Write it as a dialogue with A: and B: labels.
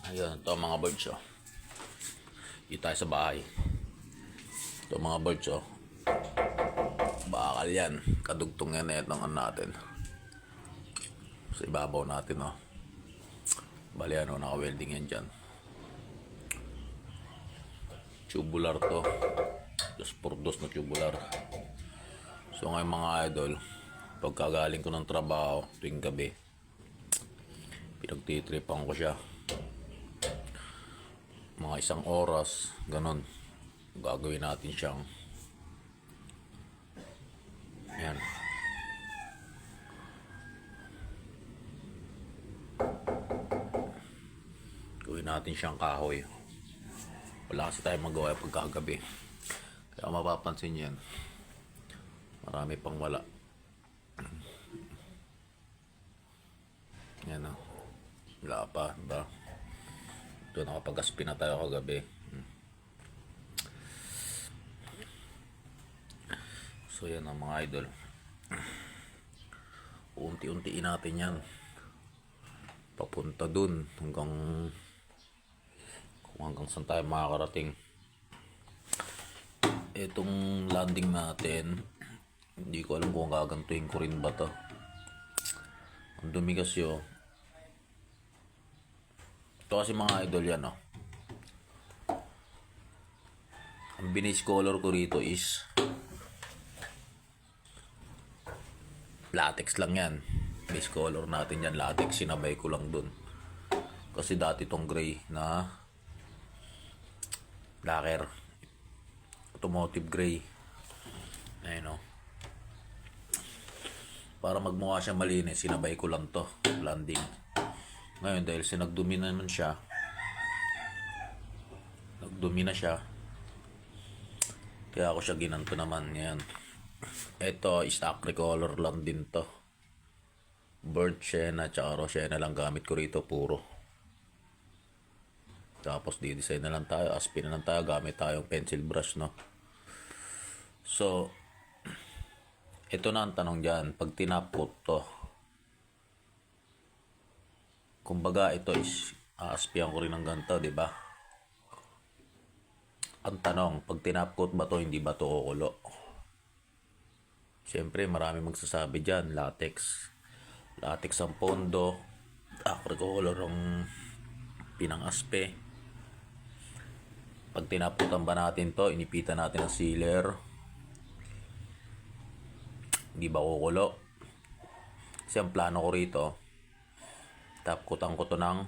A: Ayun, ito mga birds oh. Dito tayo sa bahay. Ito mga birds oh. Bakal yan. Kadugtong yan na itong natin. Sa ibabaw natin oh. Bali ano, naka-welding yan dyan. Tubular to. Dos por dos na tubular. So ngayon mga idol, pagkagaling ko ng trabaho tuwing gabi, pinagtitripan ko siya. Mga 1 oras, ganon. Gagawin natin siyang yan. Gawin natin siyang kahoy. Wala kasi tayo magawa pagkagabi. Kaya mapapansin yan, marami pang wala. Yan o. Wala pa, diba? Ito nakapag-gaspi na tayo kagabi. So yan ang mga idol. Unti-untiin natin yan. Papunta dun hanggang saan tayo makakarating. Itong landing natin, hindi ko alam kung gagantuin ko rin ba to. Ang dumi kasi oh. Ito kasi mga idol yan oh. Ang base color ko rito is latex lang yan. Base color natin yan, latex. Sinabay ko lang dun. Kasi dati tong gray na lacquer, automotive gray. Ayun o. Para magmukha siya malinis, sinabay ko lang to, landing. Ngayon dahil nagdumi na siya, kaya ako siya ginanto naman. Yan. Ito is color lang din to. Burnt sienna tsaka raw sienna lang gamit ko rito, puro. Tapos di-design na lang tayo, aspin na lang tayo, gamit tayong pencil brush, no? So ito na ang tanong dyan, pag tinapot to, kumbaga ito is aaspian ko rin ng ganito, di ba? Ang tanong, pag tinapot ba to, hindi ba to kukulo? Siyempre marami magsasabi dyan, latex ang pondo, color ang pinang-aspe. Pag tinaputan ba natin to, inipitan natin ang sealer, hindi ba kukulo? Kasi ang plano ko rito, tapkutan ko to ng